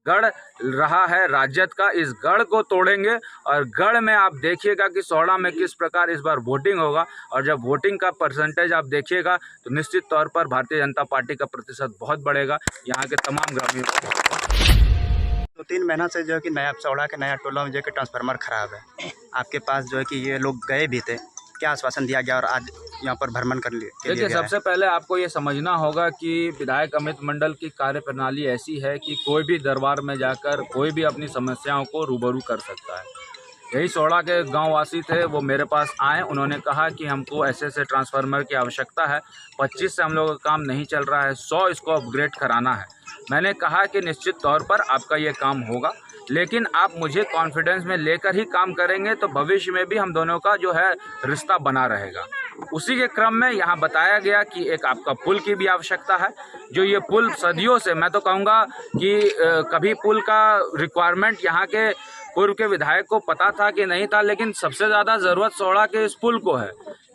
गढ़ रहा है राजद का, इस गढ़ को तोड़ेंगे। और गढ़ में आप देखिएगा कि सोहड़ा में किस प्रकार इस बार वोटिंग होगा, और जब वोटिंग का परसेंटेज आप देखिएगा तो निश्चित तौर पर भारतीय जनता पार्टी का प्रतिशत बहुत बढ़ेगा यहाँ के तमाम ग्रामीणों। 2-3 महीना से जो है कि नया सोहड़ा के नया टोला में जो है कि ट्रांसफार्मर ख़राब है। आपके पास जो है कि ये लोग गए भी थे, क्या आश्वासन दिया गया और आज यहाँ पर भ्रमण कर लिए? देखिए, सबसे पहले आपको ये समझना होगा कि विधायक अमित मंडल की कार्यप्रणाली ऐसी है कि कोई भी दरबार में जाकर कोई भी अपनी समस्याओं को रूबरू कर सकता है। यही सोहड़ा के गांव वासी थे, वो मेरे पास आए, उन्होंने कहा कि हमको ऐसे ट्रांसफार्मर की आवश्यकता है, 25 से हम लोगों का काम नहीं चल रहा है, 100 इसको अपग्रेड कराना है। मैंने कहा कि निश्चित तौर पर आपका ये काम होगा, लेकिन आप मुझे कॉन्फिडेंस में लेकर ही काम करेंगे तो भविष्य में भी हम दोनों का जो है रिश्ता बना रहेगा। उसी के क्रम में यहाँ बताया गया कि एक आपका पुल की भी आवश्यकता है, जो ये पुल सदियों से, मैं तो कहूँगा कि कभी पुल का रिक्वायरमेंट यहाँ के पूर्व के विधायक को पता था कि नहीं था, लेकिन सबसे ज़्यादा ज़रूरत सोहड़ा के इस पुल को है।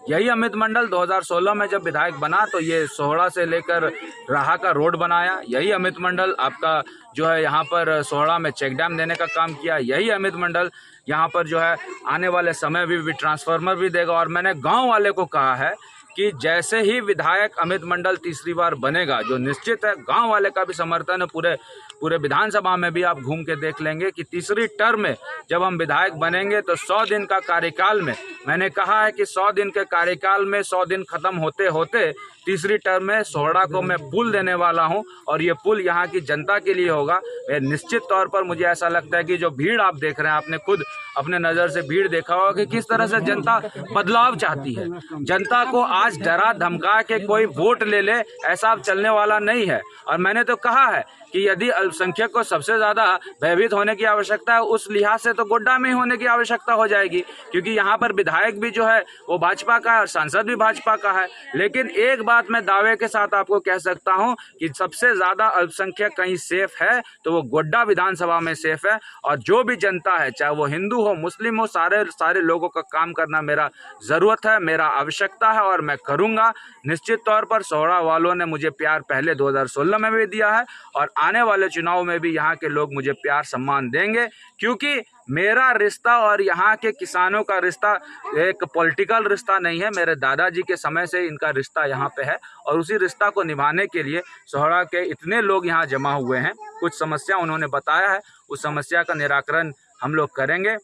यही अमित मंडल 2016 में जब विधायक बना तो ये सोहड़ा से लेकर राहा का रोड बनाया। यही अमित मंडल आपका जो है यहाँ पर सोहड़ा में चेक डैम देने का काम किया। यही अमित मंडल यहाँ पर जो है आने वाले समय भी ट्रांसफार्मर भी देगा। और मैंने गांव वाले को कहा है कि जैसे ही विधायक अमित मंडल तीसरी बार बनेगा, जो निश्चित है, गांव वाले का भी समर्थन है, पूरे विधानसभा में भी आप घूम के देख लेंगे कि तीसरी टर्म में जब हम विधायक बनेंगे तो 100 दिन का कार्यकाल में, मैंने कहा है कि 100 दिन के कार्यकाल में 100 दिन खत्म होते होते तीसरी टर्म में सोहड़ा को मैं पुल देने वाला हूं, और ये पुल यहाँ की जनता के लिए होगा। निश्चित तौर पर मुझे ऐसा लगता है कि जो भीड़ आप देख रहे हैं, आपने खुद अपने नज़र से भीड़ देखा होगा कि किस तरह से जनता बदलाव चाहती है। जनता को आज डरा धमका के कोई वोट ले ले, ऐसा अब चलने वाला नहीं है। और मैंने तो कहा है कि यदि अल्पसंख्यक को सबसे ज़्यादा भयभीत होने की आवश्यकता है, उस लिहाज से तो गोड्डा में ही होने की आवश्यकता हो जाएगी, क्योंकि यहाँ पर विधायक भी जो है वो भाजपा का है और सांसद भी भाजपा का है। लेकिन एक बात मैं दावे के साथ आपको कह सकता हूँ कि सबसे ज़्यादा अल्पसंख्यक कहीं सेफ है तो वो गोड्डा विधानसभा में सेफ है। और जो भी जनता है, चाहे वो हिंदू हो, मुस्लिम हो, सारे लोगों का काम करना मेरा ज़रूरत है, मेरा आवश्यकता है, और मैं करूँगा। निश्चित तौर पर सोहड़ा वालों ने मुझे प्यार पहले 2016 में भी दिया है, और आने वाले चुनाव में भी यहाँ के लोग मुझे प्यार सम्मान देंगे, क्योंकि मेरा रिश्ता और यहाँ के किसानों का रिश्ता एक पॉलिटिकल रिश्ता नहीं है। मेरे दादाजी के समय से इनका रिश्ता यहाँ पे है, और उसी रिश्ता को निभाने के लिए सोहड़ा के इतने लोग यहाँ जमा हुए हैं। कुछ समस्या उन्होंने बताया है, उस समस्या का निराकरण हम लोग करेंगे।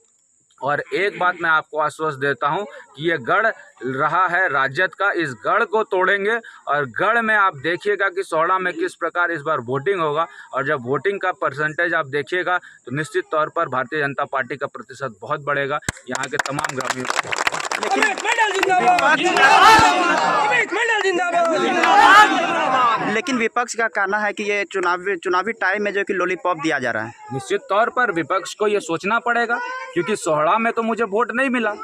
और एक बात मैं आपको आश्वस्त देता हूं कि ये गढ़ रहा है राजद का, इस गढ़ को तोड़ेंगे। और गढ़ में आप देखिएगा कि सोहड़ा में किस प्रकार इस बार वोटिंग होगा, और जब वोटिंग का परसेंटेज आप देखिएगा तो निश्चित तौर पर भारतीय जनता पार्टी का प्रतिशत बहुत बढ़ेगा यहाँ के तमाम ग्रामीणों। लेकिन विपक्ष का कहना है कि ये चुनावी टाइम में जो कि लॉलीपॉप दिया जा रहा है। निश्चित तौर पर विपक्ष को ये सोचना पड़ेगा, क्योंकि सोहड़ा में तो मुझे वोट नहीं मिला,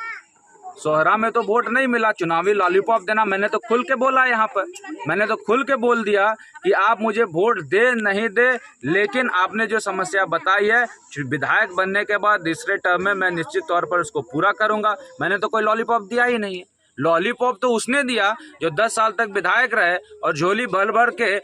सोहरा में तो वोट नहीं मिला। चुनावी लॉलीपॉप देना, मैंने तो खुल के बोला, यहाँ पर मैंने तो खुल के बोल दिया कि आप मुझे वोट दे नहीं दे, लेकिन आपने जो समस्या बताई है विधायक बनने के बाद तीसरे टर्म में मैं निश्चित तौर पर उसको पूरा करूंगा। मैंने तो कोई लॉलीपॉप दिया ही नहीं है। लॉलीपॉप तो उसने दिया जो 10 साल तक विधायक रहे और झोली भर भर के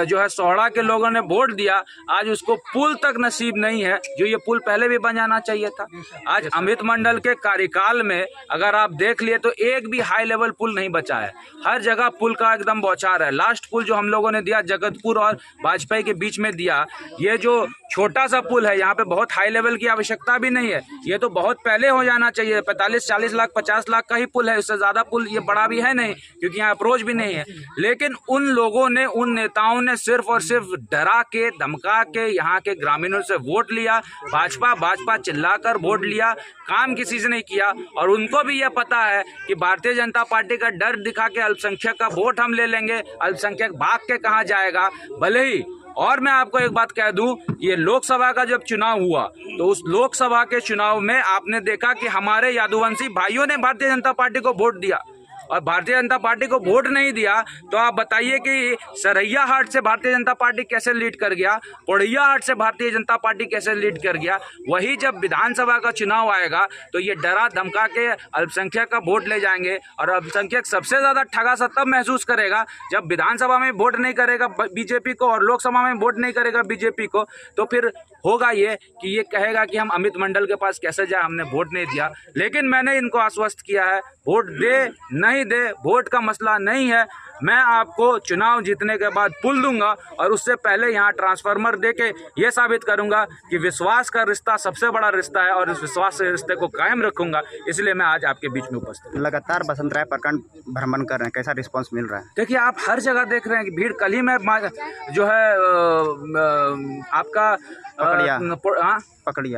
जो है सोहड़ा के लोगों ने वोट दिया। आज उसको पुल तक नसीब नहीं है, जो ये पुल पहले भी बन जाना चाहिए था। आज अमित मंडल के कार्यकाल में अगर आप देख लिए तो एक भी हाई लेवल पुल नहीं बचा है, हर जगह पुल का एकदम बौछार है। लास्ट पुल जो हम लोगों ने दिया जगतपुर और वाजपेयी के बीच में दिया, ये जो छोटा सा पुल है यहाँ पे बहुत हाई लेवल की आवश्यकता भी नहीं है, ये तो बहुत पहले हो जाना चाहिए। 45-40 लाख 50 लाख का ही पुल है, उससे ज़्यादा पुल ये बड़ा भी है नहीं, क्योंकि यहाँ अप्रोच भी नहीं है। लेकिन उन लोगों ने, उन नेताओं ने सिर्फ और सिर्फ डरा के धमका के यहाँ के ग्रामीणों से वोट लिया, भाजपा चिल्लाकर वोट लिया, काम किसी से नहीं किया। और उनको भी यह पता है कि भारतीय जनता पार्टी का डर दिखा के अल्पसंख्यक का वोट हम ले लेंगे, अल्पसंख्यक भाग के कहाँ जाएगा भले ही। और मैं आपको एक बात कह दूं, ये लोकसभा का जब चुनाव हुआ तो उस लोकसभा के चुनाव में आपने देखा कि हमारे यादुवंशी भाइयों ने भारतीय जनता पार्टी को वोट दिया। और भारतीय जनता पार्टी को वोट नहीं दिया, तो आप बताइए कि सरैया हाट से भारतीय जनता पार्टी कैसे लीड कर गया, पोड़ैया हाट से भारतीय जनता पार्टी कैसे लीड कर गया। वही जब विधानसभा का चुनाव आएगा तो ये डरा धमका के अल्पसंख्यक का वोट ले जाएंगे, और अल्पसंख्यक सबसे ज़्यादा ठगा सा तब महसूस करेगा जब विधानसभा में वोट नहीं करेगा बीजेपी को और लोकसभा में वोट नहीं करेगा बीजेपी को। तो फिर होगा ये कि ये कहेगा कि हम अमित मंडल के पास कैसे जाए, हमने वोट नहीं दिया। लेकिन मैंने इनको आश्वस्त किया है, वोट दे नहीं दे वोट का मसला नहीं है, मैं आपको चुनाव जीतने के बाद पुल दूंगा और उससे पहले यहाँ ट्रांसफार्मर देके ये साबित करूंगा कि विश्वास का रिश्ता सबसे बड़ा रिश्ता है और इस विश्वास के रिश्ते को कायम रखूंगा। इसलिए मैं आज आपके बीच में उपस्थित हूं। लगातार बसंत राय प्रखंड भ्रमण कर रहे हैं, कैसा रिस्पांस मिल रहा है? देखिए, आप हर जगह देख रहे हैं कि भीड़। कल ही मैं जो है आपका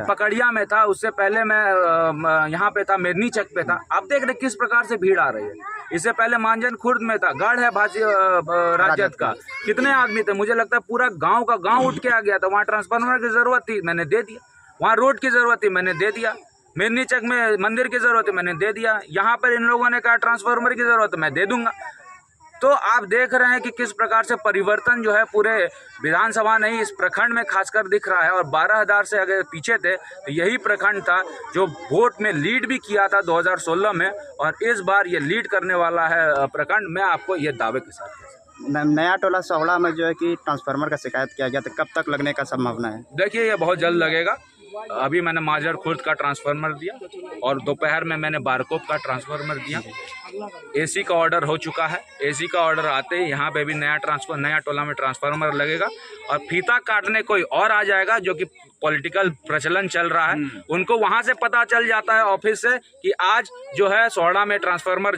पकड़िया में था, उससे पहले मैं यहाँ पे था, मेरनी चक पे था। आप देख रहे किस प्रकार से भीड़ आ रही है। इससे पहले मांजन खुर्द में था, गढ़ है राजद का, कितने आदमी थे, मुझे लगता है पूरा गांव का गांव उठ के आ गया था। वहाँ ट्रांसफार्मर की जरूरत थी, मैंने दे दिया। वहाँ रोड की जरूरत थी, मैंने दे दिया। मेरनी चक में मंदिर की जरूरत है, मैंने दे दिया। यहाँ पर इन लोगों ने कहा ट्रांसफार्मर की जरूरत है, मैं दे दूंगा। तो आप देख रहे हैं कि किस प्रकार से परिवर्तन जो है पूरे विधानसभा नहीं इस प्रखंड में खासकर दिख रहा है। और 12,000 से अगर पीछे थे तो यही प्रखंड था जो वोट में लीड भी किया था 2016 में, और इस बार ये लीड करने वाला है प्रखंड। मैं आपको ये दावे के साथ कह सकता हूं। नया टोला सौड़ा में जो है कि ट्रांसफार्मर का शिकायत किया गया, तो कब तक लगने का संभावना है? देखिए, ये बहुत जल्द लगेगा। अभी मैंने माजर खुर्द का ट्रांसफार्मर दिया और दोपहर में मैंने बारकोप का ट्रांसफार्मर दिया। एसी का ऑर्डर हो चुका है। एसी का ऑर्डर आते ही यहाँ पे भी नया टोला में ट्रांसफार्मर लगेगा और फीता काटने कोई और आ जाएगा जो कि पॉलिटिकल प्रचलन चल रहा है। उनको वहाँ से पता चल जाता है ऑफिस से कि आज जो है सोहड़ा में ट्रांसफार्मर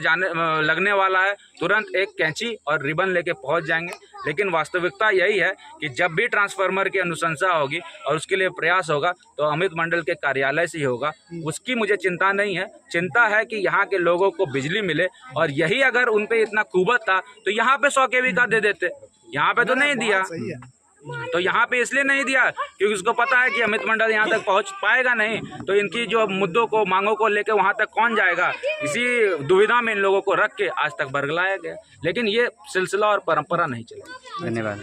लगने वाला है, तुरंत एक कैंची और रिबन लेके पहुँच जाएंगे। लेकिन वास्तविकता यही है कि जब भी ट्रांसफार्मर की अनुशंसा होगी और उसके लिए प्रयास होगा तो अमित मंडल के कार्यालय से ही होगा। उसकी मुझे चिंता नहीं है। चिंता है कि यहाँ के लोगों को बिजली मिले, और यही अगर उन पे इतना कुबत था तो यहाँ पे 100 kV का दे देते। यहाँ पे तो नहीं दिया, तो यहाँ पे इसलिए नहीं दिया क्योंकि उसको पता है कि अमित मंडल यहाँ तक पहुँच पाएगा नहीं, तो इनकी जो मुद्दों को मांगों को लेकर वहाँ तक कौन जाएगा। इसी दुविधा में इन लोगों को रख के आज तक बरगलाया गया। लेकिन ये सिलसिला और परंपरा नहीं चलेगी। धन्यवाद।